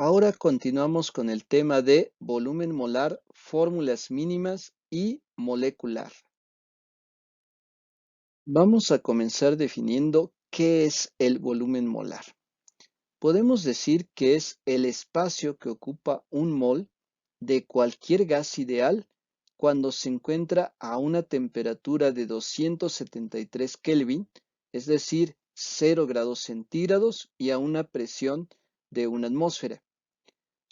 Ahora continuamos con el tema de volumen molar, fórmulas mínimas y molecular. Vamos a comenzar definiendo qué es el volumen molar. Podemos decir que es el espacio que ocupa un mol de cualquier gas ideal cuando se encuentra a una temperatura de 273 Kelvin, es decir, 0 grados centígrados y a una presión de una atmósfera.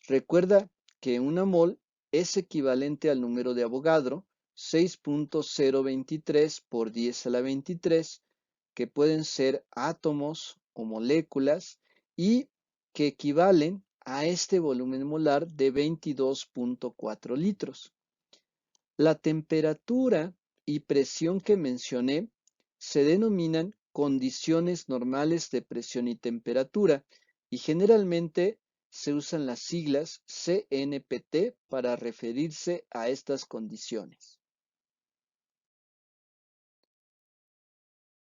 Recuerda que una mol es equivalente al número de Avogadro, 6.023 por 10 a la 23, que pueden ser átomos o moléculas y que equivalen a este volumen molar de 22.4 litros. La temperatura y presión que mencioné se denominan condiciones normales de presión y temperatura y generalmente se usan las siglas CNPT para referirse a estas condiciones.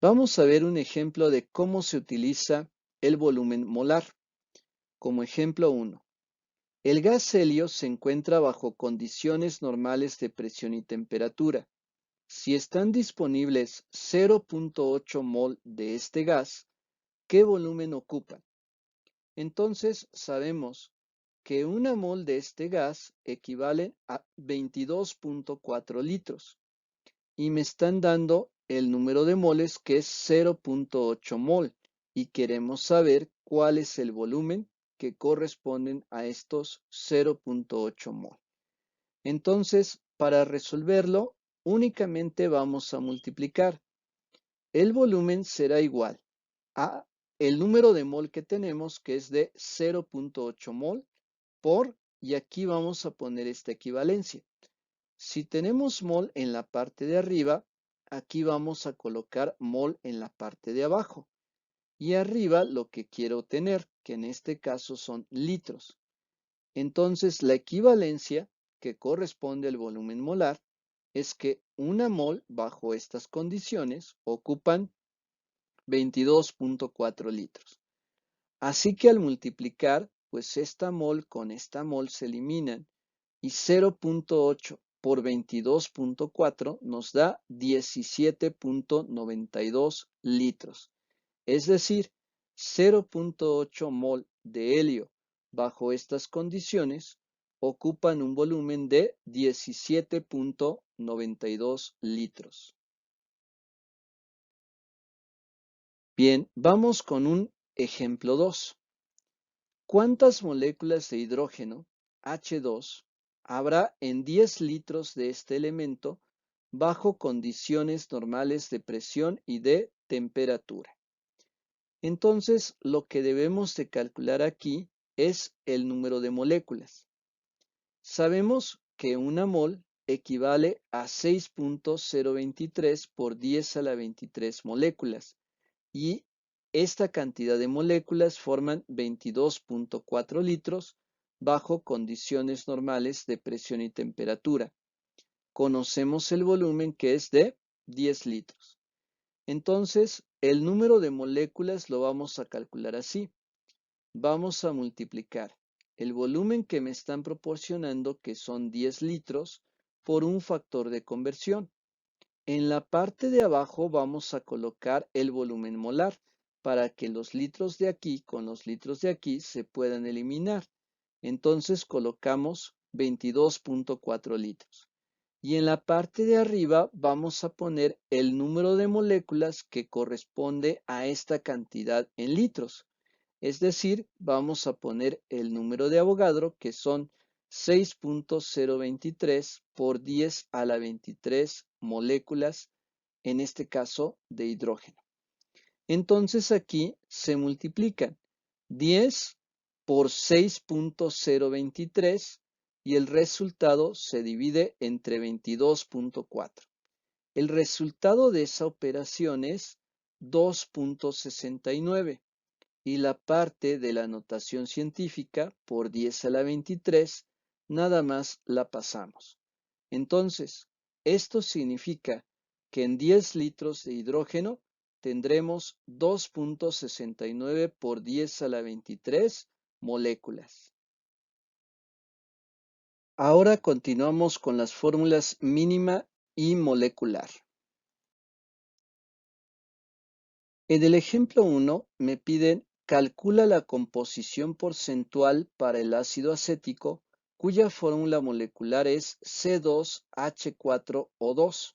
Vamos a ver un ejemplo de cómo se utiliza el volumen molar. Como ejemplo 1, el gas helio se encuentra bajo condiciones normales de presión y temperatura. Si están disponibles 0.8 mol de este gas, ¿qué volumen ocupan? Entonces sabemos que una mol de este gas equivale a 22.4 litros y me están dando el número de moles que es 0.8 mol y queremos saber cuál es el volumen que corresponden a estos 0.8 mol. Entonces, para resolverlo, únicamente vamos a multiplicar. El volumen será igual a el número de mol que tenemos, que es de 0.8 mol, por, y aquí vamos a poner esta equivalencia. Si tenemos mol en la parte de arriba, aquí vamos a colocar mol en la parte de abajo. Y arriba lo que quiero tener, que en este caso son litros. Entonces, la equivalencia que corresponde al volumen molar es que una mol bajo estas condiciones ocupan 22.4 litros. Así que al multiplicar, pues esta mol con esta mol se eliminan y 0.8 por 22.4 nos da 17.92 litros. Es decir, 0.8 mol de helio bajo estas condiciones ocupan un volumen de 17.92 litros. Bien, vamos con un ejemplo 2. ¿Cuántas moléculas de hidrógeno, H2, habrá en 10 litros de este elemento bajo condiciones normales de presión y de temperatura? Entonces, lo que debemos de calcular aquí es el número de moléculas. Sabemos que una mol equivale a 6.023 por 10 a la 23 moléculas y esta cantidad de moléculas forman 22.4 litros bajo condiciones normales de presión y temperatura. Conocemos el volumen que es de 10 litros. Entonces, el número de moléculas lo vamos a calcular así. Vamos a multiplicar el volumen que me están proporcionando, que son 10 litros, por un factor de conversión. En la parte de abajo vamos a colocar el volumen molar para que los litros de aquí con los litros de aquí se puedan eliminar. Entonces colocamos 22.4 litros. Y en la parte de arriba vamos a poner el número de moléculas que corresponde a esta cantidad en litros. Es decir, vamos a poner el número de Avogadro, que son 6.023 por 10 a la 23 moléculas, en este caso de hidrógeno. Entonces aquí se multiplican 10 por 6.023 y el resultado se divide entre 22.4. El resultado de esa operación es 2.69 y la parte de la notación científica por 10 a la 23 nada más la pasamos. Entonces, esto significa que en 10 litros de hidrógeno tendremos 2.69 por 10 a la 23 moléculas. Ahora continuamos con las fórmulas mínima y molecular. En el ejemplo 1 me piden calcula la composición porcentual para el ácido acético cuya fórmula molecular es C2H4O2.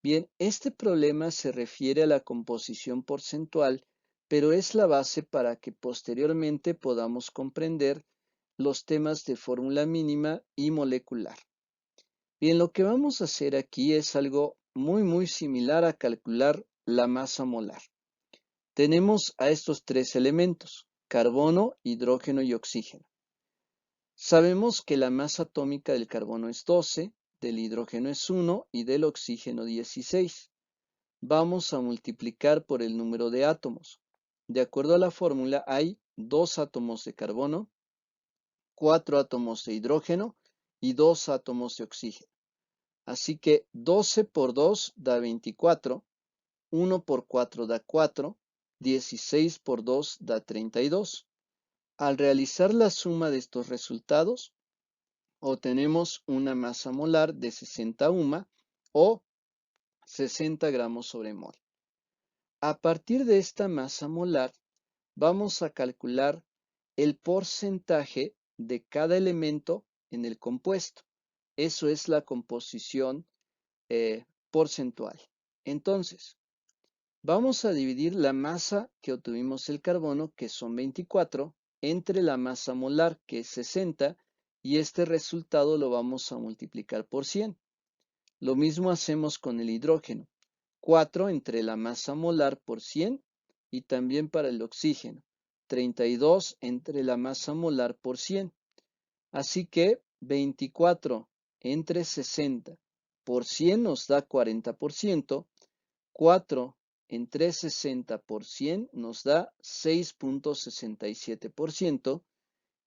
Bien, este problema se refiere a la composición porcentual, pero es la base para que posteriormente podamos comprender los temas de fórmula mínima y molecular. Bien, lo que vamos a hacer aquí es algo muy similar a calcular la masa molar. Tenemos a estos tres elementos, carbono, hidrógeno y oxígeno. Sabemos que la masa atómica del carbono es 12, del hidrógeno es 1 y del oxígeno 16. Vamos a multiplicar por el número de átomos. De acuerdo a la fórmula, hay 2 átomos de carbono, 4 átomos de hidrógeno y 2 átomos de oxígeno. Así que 12 por 2 da 24, 1 por 4 da 4, 16 por 2 da 32. Al realizar la suma de estos resultados, obtenemos una masa molar de 60 UMA o 60 gramos sobre mol. A partir de esta masa molar, vamos a calcular el porcentaje de cada elemento en el compuesto. Eso es la composición porcentual. Entonces, vamos a dividir la masa que obtuvimos el carbono, que son 24, entre la masa molar, que es 60, y este resultado lo vamos a multiplicar por 100. Lo mismo hacemos con el hidrógeno. 4 entre la masa molar por 100 y también para el oxígeno. 32 entre la masa molar por 100. Así que 24 entre 60 por 100 nos da 40%. 4 entre 60 por 100 nos da 6.67%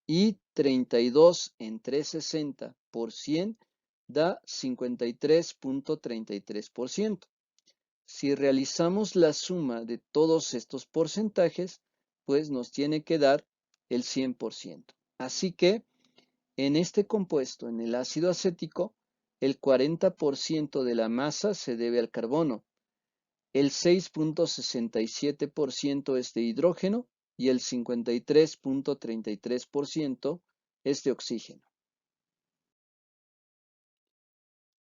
y 32 entre 60 por 100 da 53.33%. Si realizamos la suma de todos estos porcentajes, pues nos tiene que dar el 100%. Así que en este compuesto, en el ácido acético, el 40% de la masa se debe al carbono, el 6.67% es de hidrógeno y el 53.33% es de oxígeno.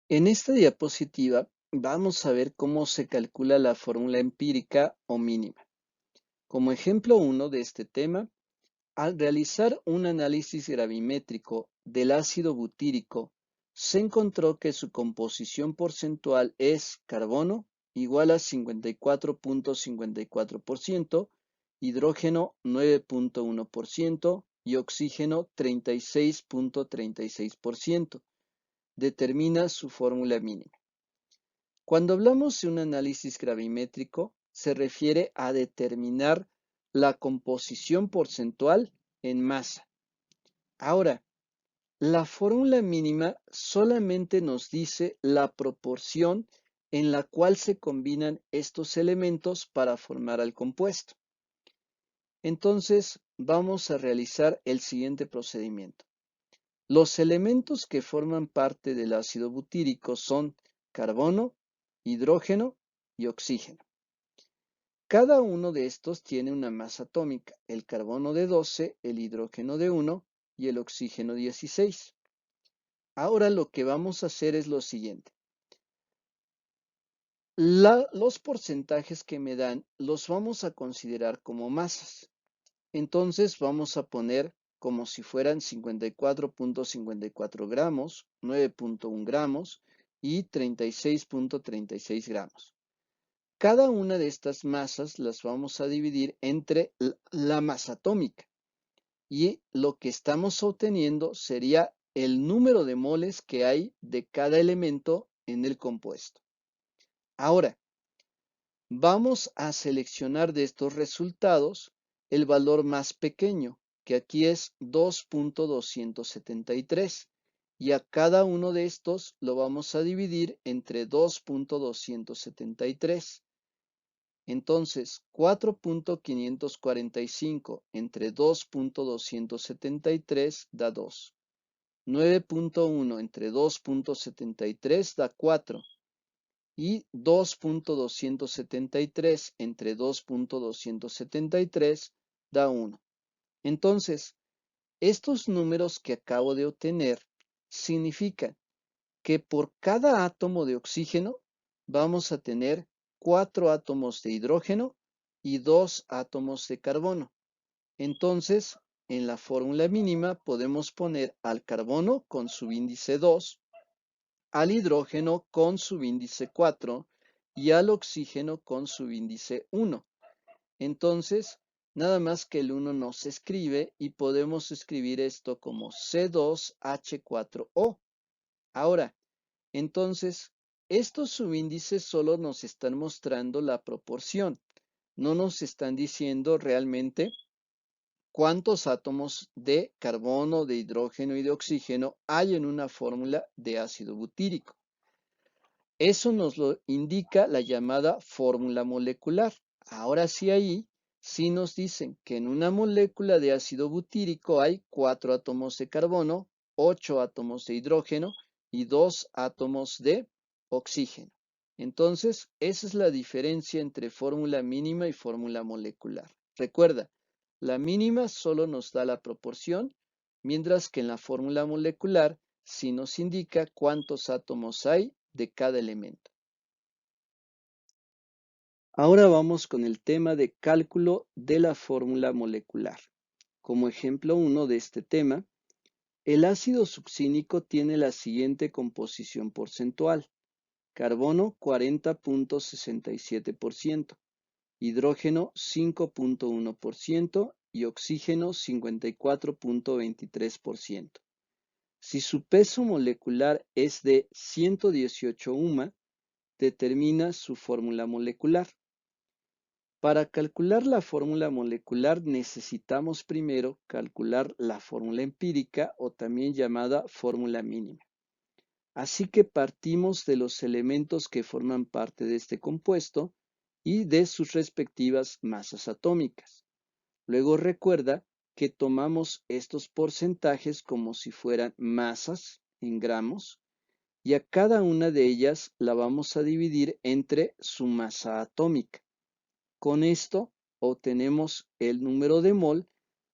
En esta diapositiva vamos a ver cómo se calcula la fórmula empírica o mínima. Como ejemplo 1 de este tema, al realizar un análisis gravimétrico del ácido butírico, se encontró que su composición porcentual es carbono igual a 54.54%, hidrógeno 9.1% y oxígeno 36.36%. Determina su fórmula mínima. Cuando hablamos de un análisis gravimétrico, se refiere a determinar la composición porcentual en masa. Ahora, la fórmula mínima solamente nos dice la proporción en la cual se combinan estos elementos para formar el compuesto. Entonces, vamos a realizar el siguiente procedimiento. Los elementos que forman parte del ácido butírico son carbono, hidrógeno y oxígeno. Cada uno de estos tiene una masa atómica, el carbono de 12, el hidrógeno de 1 y el oxígeno 16. Ahora lo que vamos a hacer es lo siguiente. Los porcentajes que me dan los vamos a considerar como masas. Entonces vamos a poner como si fueran 54.54 gramos, 9.1 gramos y 36.36 gramos. Cada una de estas masas las vamos a dividir entre la masa atómica y lo que estamos obteniendo sería el número de moles que hay de cada elemento en el compuesto. Ahora, vamos a seleccionar de estos resultados el valor más pequeño, que aquí es 2.273, y a cada uno de estos lo vamos a dividir entre 2.273. Entonces, 4.545 entre 2.273 da 2. 9.1 entre 2.73 da 4 y 2.273 entre 2.273 da 1. Entonces, estos números que acabo de obtener significan que por cada átomo de oxígeno vamos a tener 4 átomos de hidrógeno y 2 átomos de carbono. Entonces, en la fórmula mínima podemos poner al carbono con su índice 2, al hidrógeno con su índice 4 y al oxígeno con su índice 1. Entonces, nada más que el 1 no se escribe y podemos escribir esto como C2H4O. Ahora, entonces, estos subíndices solo nos están mostrando la proporción, no nos están diciendo realmente cuántos átomos de carbono, de hidrógeno y de oxígeno hay en una fórmula de ácido butírico. Eso nos lo indica la llamada fórmula molecular. Ahora sí ahí, sí nos dicen que en una molécula de ácido butírico hay 4 átomos de carbono, 8 átomos de hidrógeno y 2 átomos de oxígeno. Entonces, esa es la diferencia entre fórmula mínima y fórmula molecular. Recuerda, la mínima solo nos da la proporción, mientras que en la fórmula molecular sí nos indica cuántos átomos hay de cada elemento. Ahora vamos con el tema de cálculo de la fórmula molecular. Como ejemplo 1 de este tema, el ácido succínico tiene la siguiente composición porcentual: carbono 40.67%, hidrógeno 5.1% y oxígeno 54.23%. Si su peso molecular es de 118 UMA, determina su fórmula molecular. Para calcular la fórmula molecular necesitamos primero calcular la fórmula empírica o también llamada fórmula mínima. Así que partimos de los elementos que forman parte de este compuesto y de sus respectivas masas atómicas. Luego recuerda que tomamos estos porcentajes como si fueran masas en gramos y a cada una de ellas la vamos a dividir entre su masa atómica. Con esto obtenemos el número de mol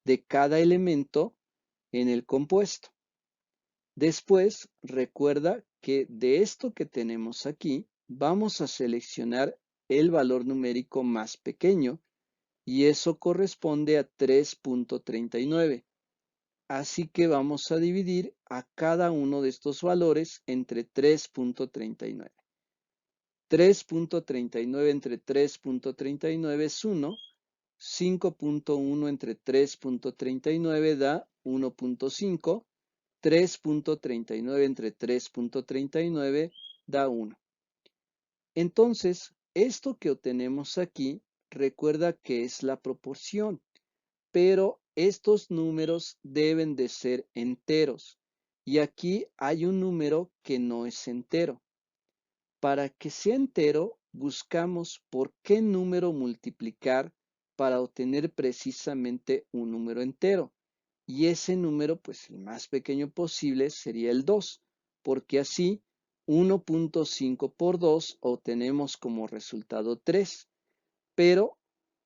de cada elemento en el compuesto. Después, recuerda que de esto que tenemos aquí, vamos a seleccionar el valor numérico más pequeño y eso corresponde a 3.39. Así que vamos a dividir a cada uno de estos valores entre 3.39. 3.39 entre 3.39 es 1. 5.1 entre 3.39 da 1.5. 3.39 entre 3.39 da 1. Entonces, esto que obtenemos aquí, recuerda que es la proporción, pero estos números deben de ser enteros. Y aquí hay un número que no es entero. Para que sea entero, buscamos por qué número multiplicar para obtener precisamente un número entero. Y ese número, pues el más pequeño posible, sería el 2, porque así 1.5 por 2 obtenemos como resultado 3. Pero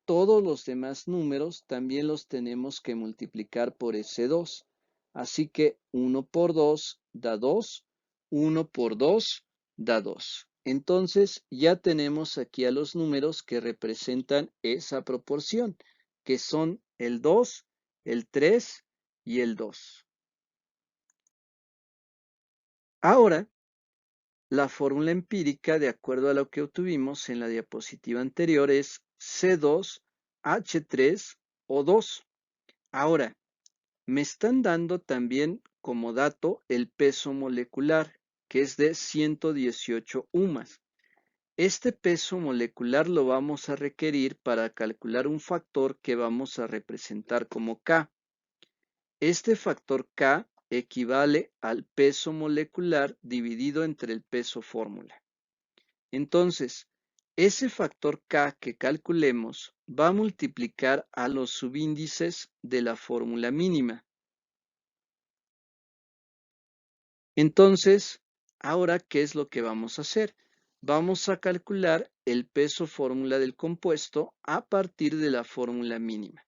todos los demás números también los tenemos que multiplicar por ese 2. Así que 1 por 2 da 2, 1 por 2 da 2. Entonces ya tenemos aquí a los números que representan esa proporción, que son el 2, el 3 y el 2. Ahora, la fórmula empírica, de acuerdo a lo que obtuvimos en la diapositiva anterior, es C2H3O2. Ahora, me están dando también como dato el peso molecular, que es de 118 UMAS. Este peso molecular lo vamos a requerir para calcular un factor que vamos a representar como K. Este factor K equivale al peso molecular dividido entre el peso fórmula. Entonces, ese factor K que calculemos va a multiplicar a los subíndices de la fórmula mínima. Entonces, ahora, ¿qué es lo que vamos a hacer? Vamos a calcular el peso fórmula del compuesto a partir de la fórmula mínima.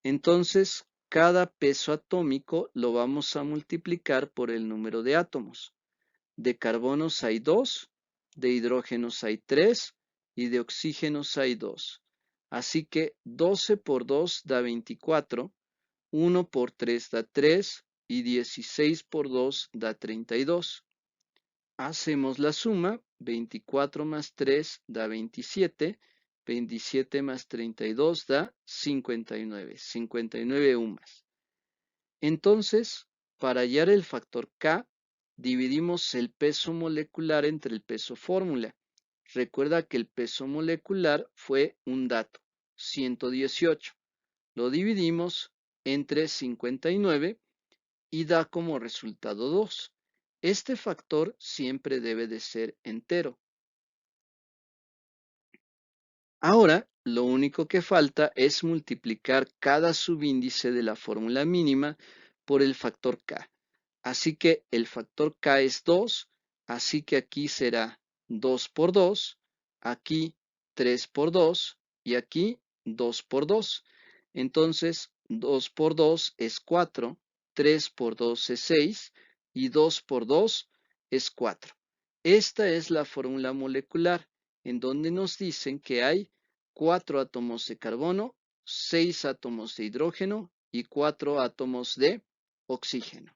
Entonces, cada peso atómico lo vamos a multiplicar por el número de átomos. De carbonos hay 2, de hidrógenos hay 3 y de oxígenos hay 2. Así que 12 por 2 da 24, 1 por 3 da 3 y 16 por 2 da 32. Hacemos la suma, 24 más 3 da 27, 27 más 32 da 59, 59 UMAS. Entonces, para hallar el factor K, dividimos el peso molecular entre el peso fórmula. Recuerda que el peso molecular fue un dato, 118. Lo dividimos entre 59 y da como resultado 2. Este factor siempre debe de ser entero. Ahora, lo único que falta es multiplicar cada subíndice de la fórmula mínima por el factor K. Así que el factor K es 2, así que aquí será 2 por 2, aquí 3 por 2 y aquí 2 por 2. Entonces, 2 por 2 es 4, 3 por 2 es 6 y 2 por 2 es 4. Esta es la fórmula molecular en donde nos dicen que hay 4 átomos de carbono, 6 átomos de hidrógeno y 4 átomos de oxígeno.